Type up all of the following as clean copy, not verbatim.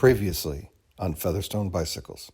Previously on Featherstone Bicycles.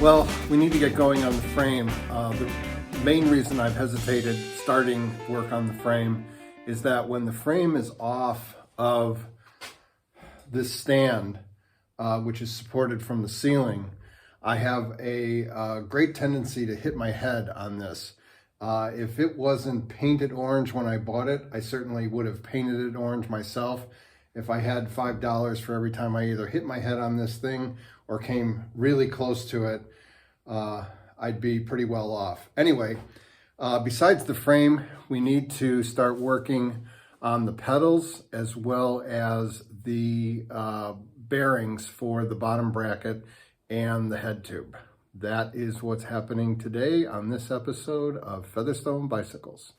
Well, we need to get going on the frame. The main reason I've hesitated starting work on the frame is that when the frame is off of this stand, which is supported from the ceiling, I have a great tendency to hit my head on this. If it wasn't painted orange when I bought it, I certainly would have painted it orange myself. If I had $5 for every time I either hit my head on this thing or came really close to it, I'd be pretty well off. Anyway, besides the frame, we need to start working on the pedals as well as the bearings for the bottom bracket and the head tube. That is what's happening today on this episode of Featherstone Bicycles.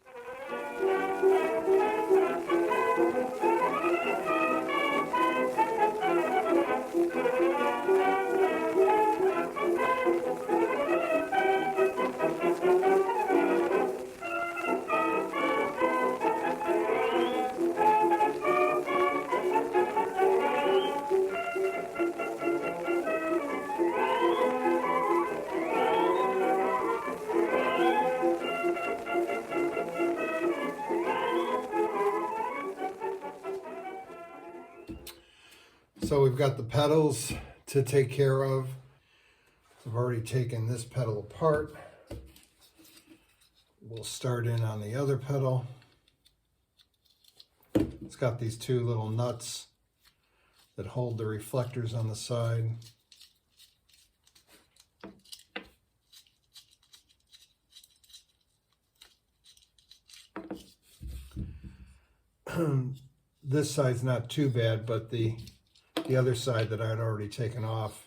So we've got the pedals to take care of. I've already taken this pedal apart. We'll start in on the other pedal. It's got these two little nuts that hold the reflectors on the side. This side's not too bad, but the other side that I had already taken off,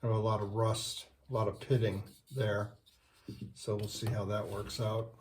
I have a lot of rust, a lot of pitting there. So we'll see how that works out.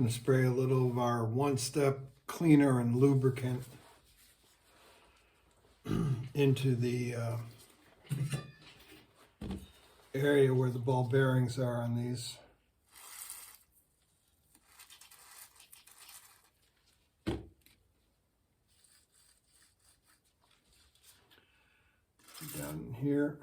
Going to spray a little of our one-step cleaner and lubricant into the area where the ball bearings are on these. Down in here.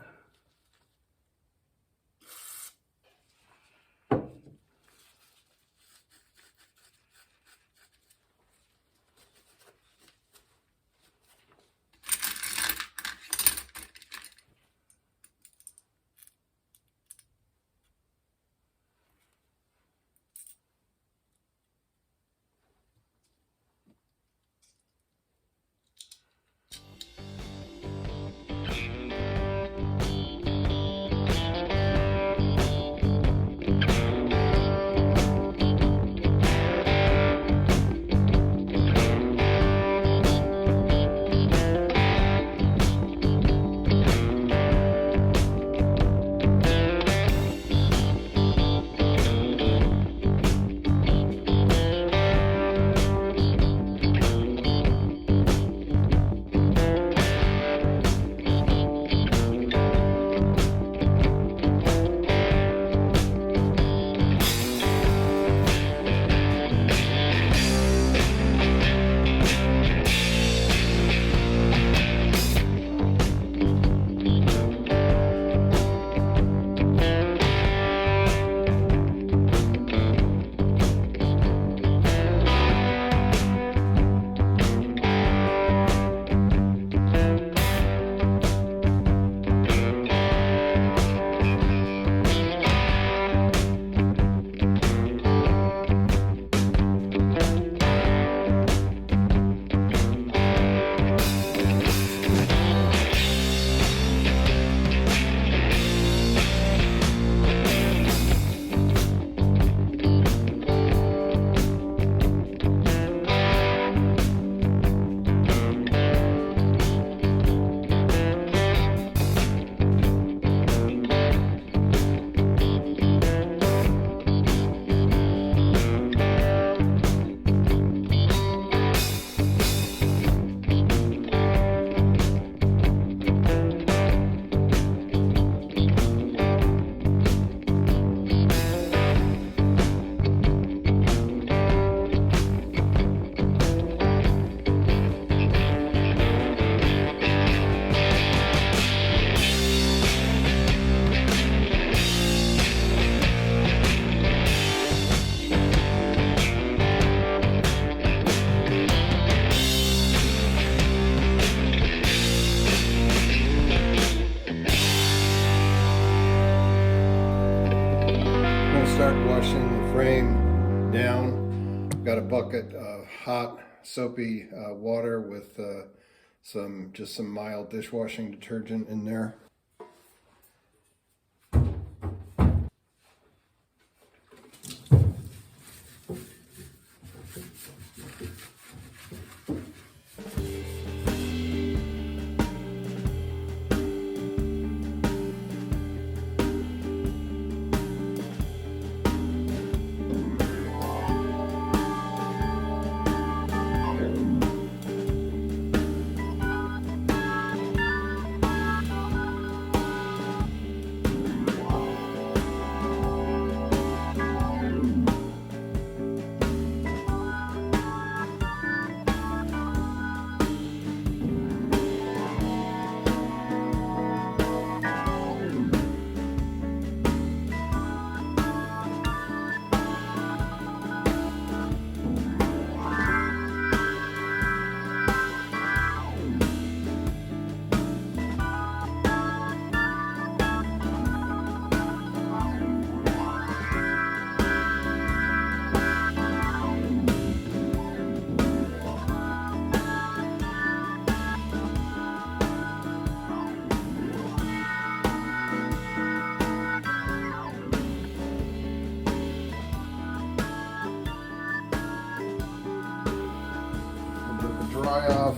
Start washing the frame down. Got a bucket of hot soapy water with some mild dishwashing detergent in there. Dry off,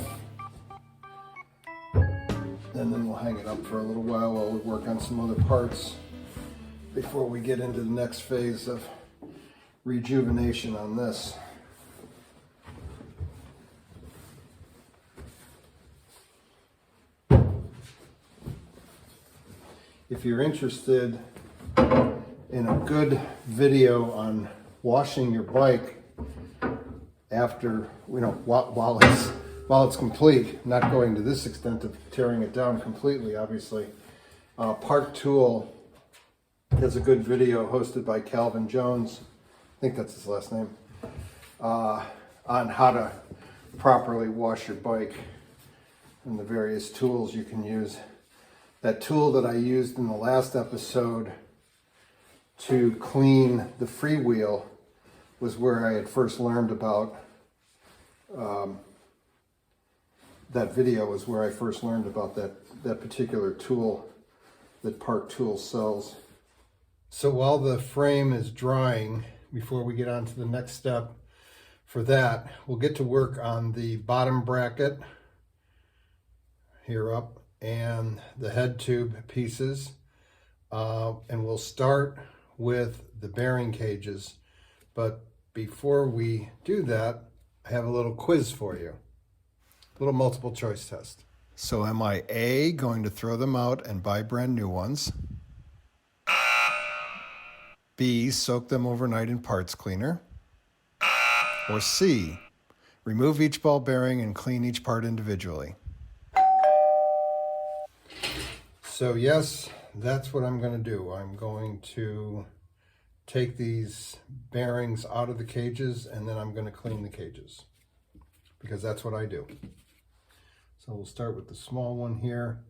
and then we'll hang it up for a little while we work on some other parts before we get into the next phase of rejuvenation on this. If you're interested in a good video on washing your bike after, while it's complete, not going to this extent of tearing it down completely, obviously, Park Tool has a good video hosted by Calvin Jones, I think that's his last name, on how to properly wash your bike and the various tools you can use. That tool that I used in the last episode to clean the freewheel was where I had first learned about, that video was where I first learned about that particular tool that Park Tool sells. So while the frame is drying, before we get on to the next step for that, we'll get to work on the bottom bracket here up and the head tube pieces. And we'll start with the bearing cages. But before we do that, I have a little quiz for you. A little multiple choice test. So am I A, going to throw them out and buy brand new ones? B, soak them overnight in parts cleaner? Or C, remove each ball bearing and clean each part individually? So yes, that's what I'm going to do. I'm going to take these bearings out of the cages and then I'm going to clean the cages because that's what I do. So we'll start with the small one here.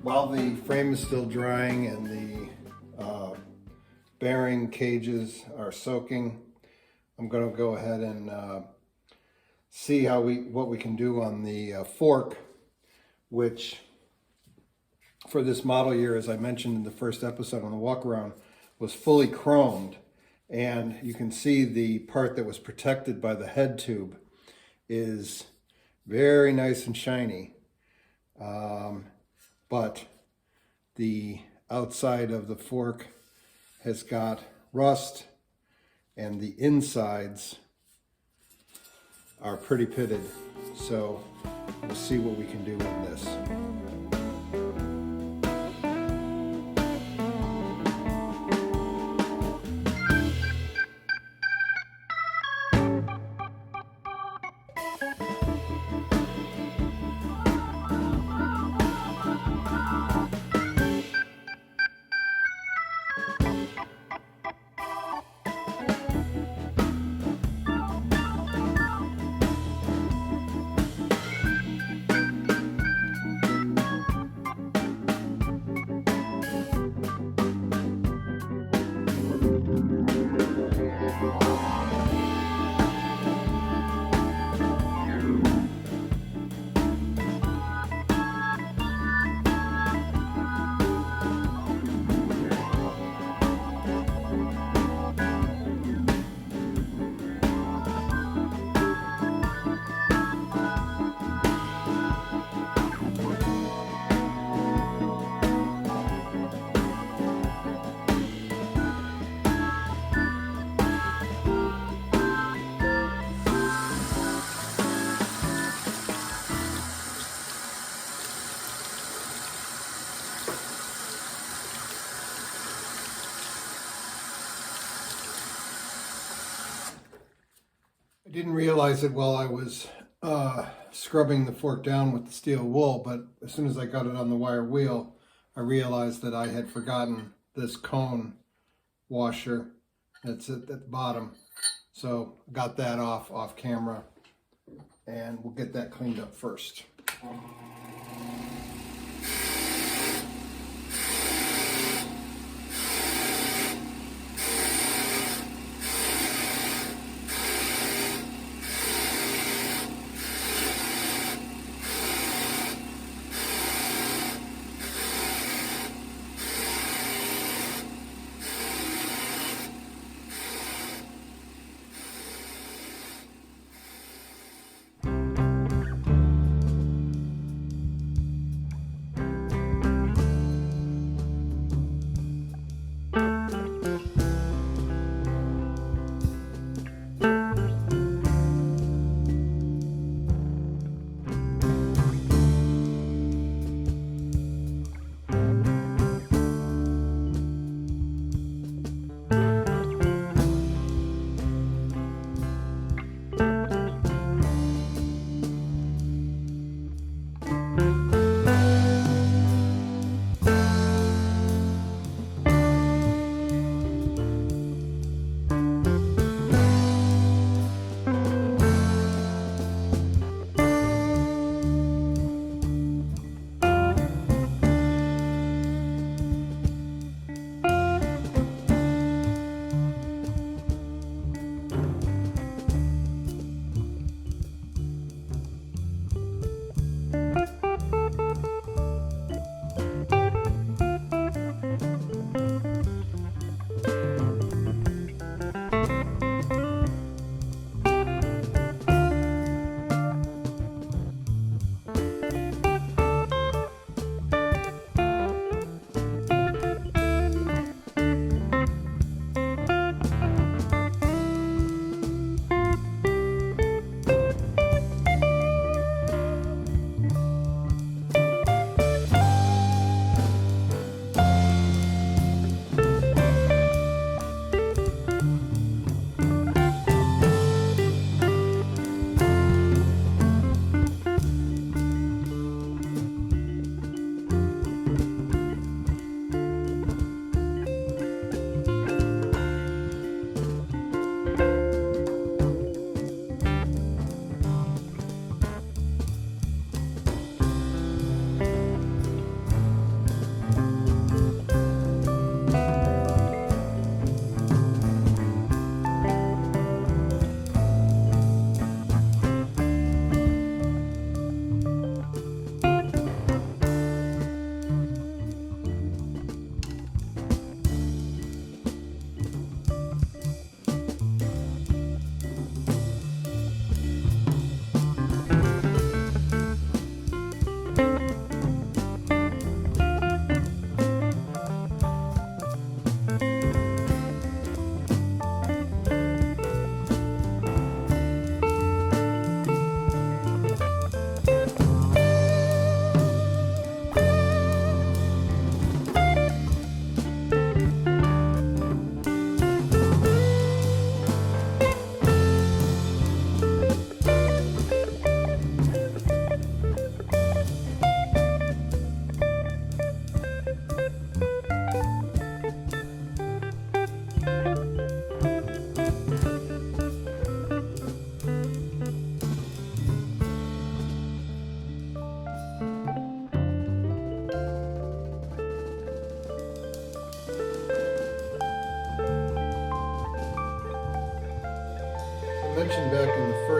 While the frame is still drying and the bearing cages are soaking, I'm going to go ahead and see what we can do on the fork, which for this model year, as I mentioned in the first episode on the walk around, was fully chromed. And you can see the part that was protected by the head tube is very nice and shiny. But the outside of the fork has got rust, and the insides are pretty pitted. So we'll see what we can do with this. I didn't realize it while I was scrubbing the fork down with the steel wool, but as soon as I got it on the wire wheel, I realized that I had forgotten this cone washer that's at the bottom. So I got that off camera, and we'll get that cleaned up first.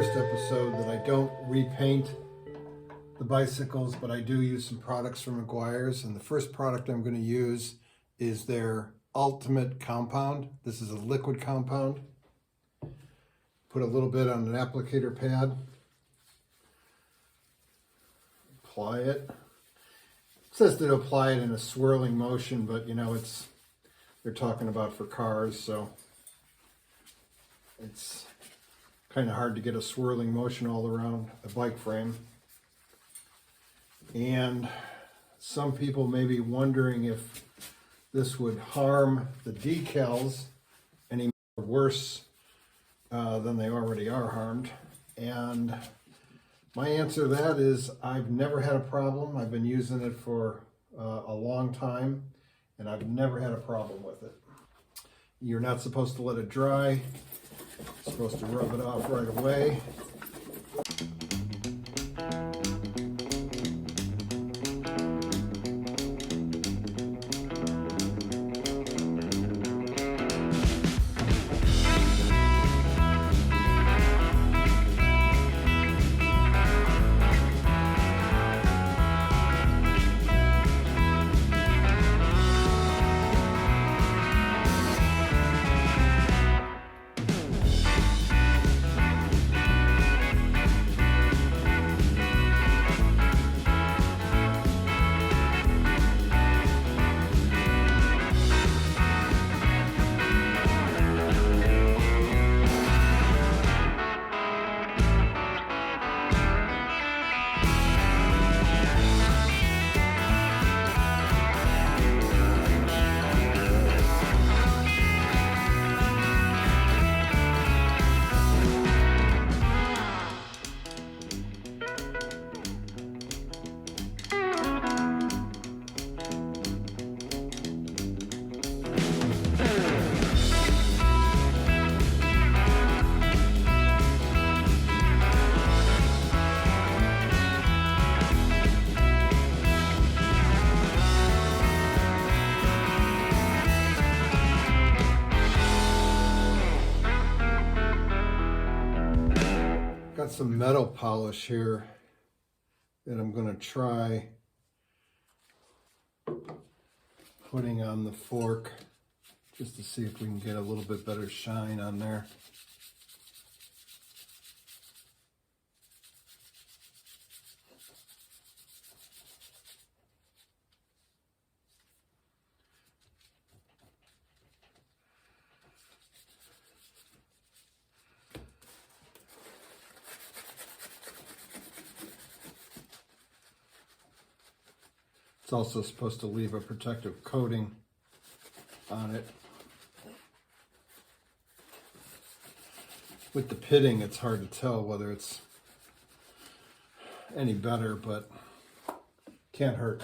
first episode that I don't repaint the bicycles, but I do use some products from Meguiar's, and the first product I'm going to use is their Ultimate Compound. This is a liquid compound. Put a little bit on an applicator pad. Apply it. It says to apply it in a swirling motion, but you know, they're talking about for cars, so it's kind of hard to get a swirling motion all around a bike frame. And some people may be wondering if this would harm the decals any worse than they already are harmed. And my answer to that is I've never had a problem. I've been using it for a long time, and I've never had a problem with it. You're not supposed to let it dry. You're supposed to rub it off right away. Got some metal polish here that I'm going to try putting on the fork just to see if we can get a little bit better shine on there. It's also supposed to leave a protective coating on it. With the pitting, it's hard to tell whether it's any better, but can't hurt.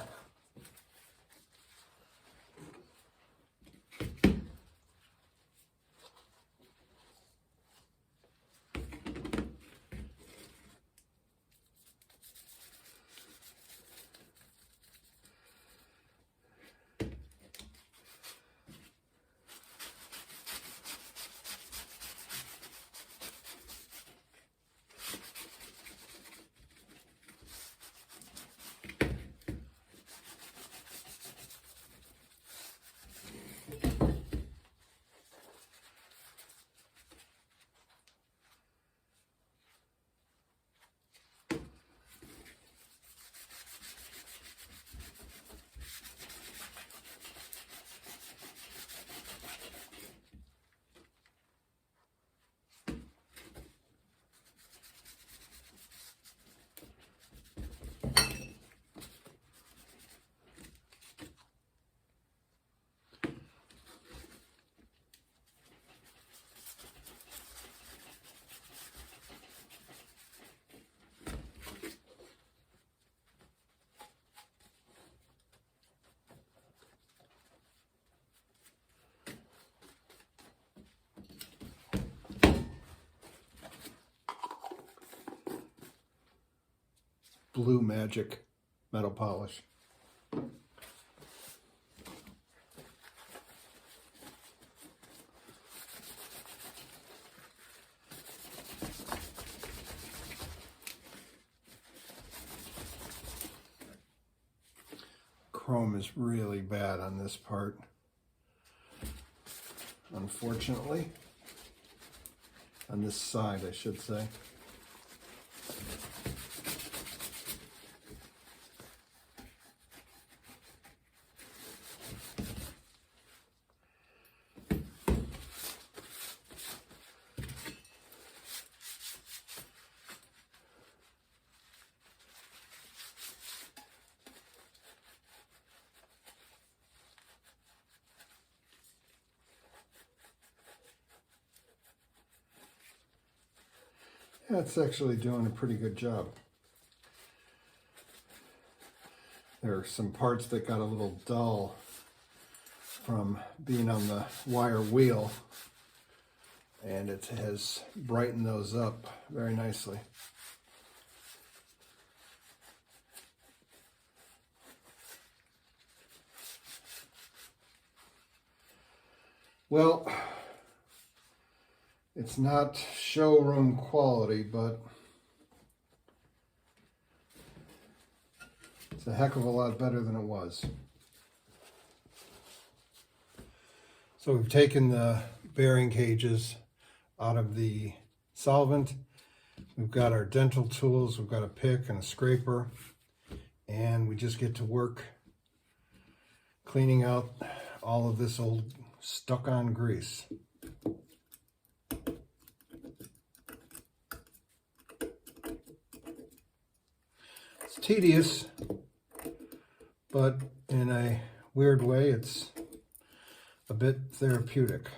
Blue Magic metal polish. chrome is really bad on this part, unfortunately. On this side, I should say. That's actually doing a pretty good job. There are some parts that got a little dull from being on the wire wheel, and it has brightened those up very nicely. Well, it's not showroom quality, but it's a heck of a lot better than it was. So we've taken the bearing cages out of the solvent. We've got our dental tools. We've got a pick and a scraper, and we just get to work cleaning out all of this old stuck-on grease. It's tedious, but in a weird way, it's a bit therapeutic.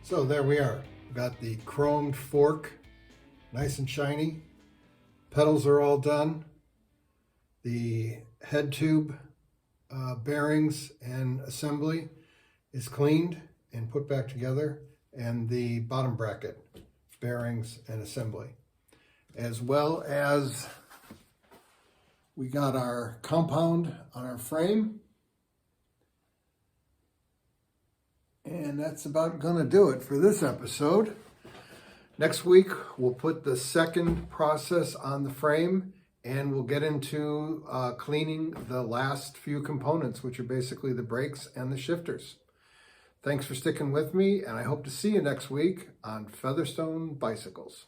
So there we are. We've got the chromed fork, nice and shiny. Pedals are all done. The head tube bearings and assembly is cleaned and put back together. and the bottom bracket bearings and assembly, as well as we got our compound on our frame. And that's about gonna do it for this episode. Next week, we'll put the second process on the frame, and we'll get into cleaning the last few components, which are basically the brakes and the shifters. Thanks for sticking with me, and I hope to see you next week on Featherstone Bicycles.